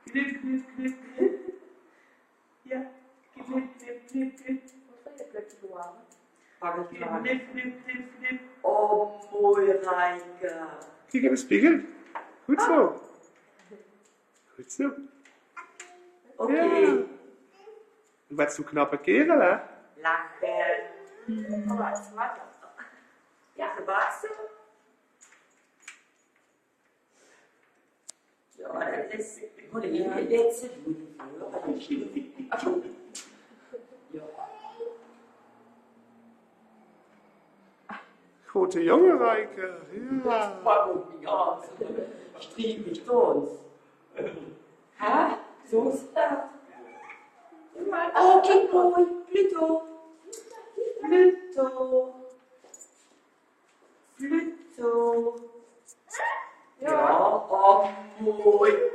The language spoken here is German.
Knip, knip, knip, knip. Ja, knip, knip, knip, knip. Hvorfor er jeg blevet til warme? Knip, knip, knip, knip. Mooi, Reike. Kijk in de spiegel. Goed zo. Goed zo. Oké. Ja. Wat zo'n knappe kerel, hè? Lachen. Oh, het smaakt. Ja, Sebastian. Ja, dat is... Moet ik even dit ze doen. Ja. Grote jongen, Reike. Ja. Warum ja? Strieb mich tot. Hä? So ist das. Oh, kijk mooi. Pluto. Pluto. Pluto. Ja, oh, mooi.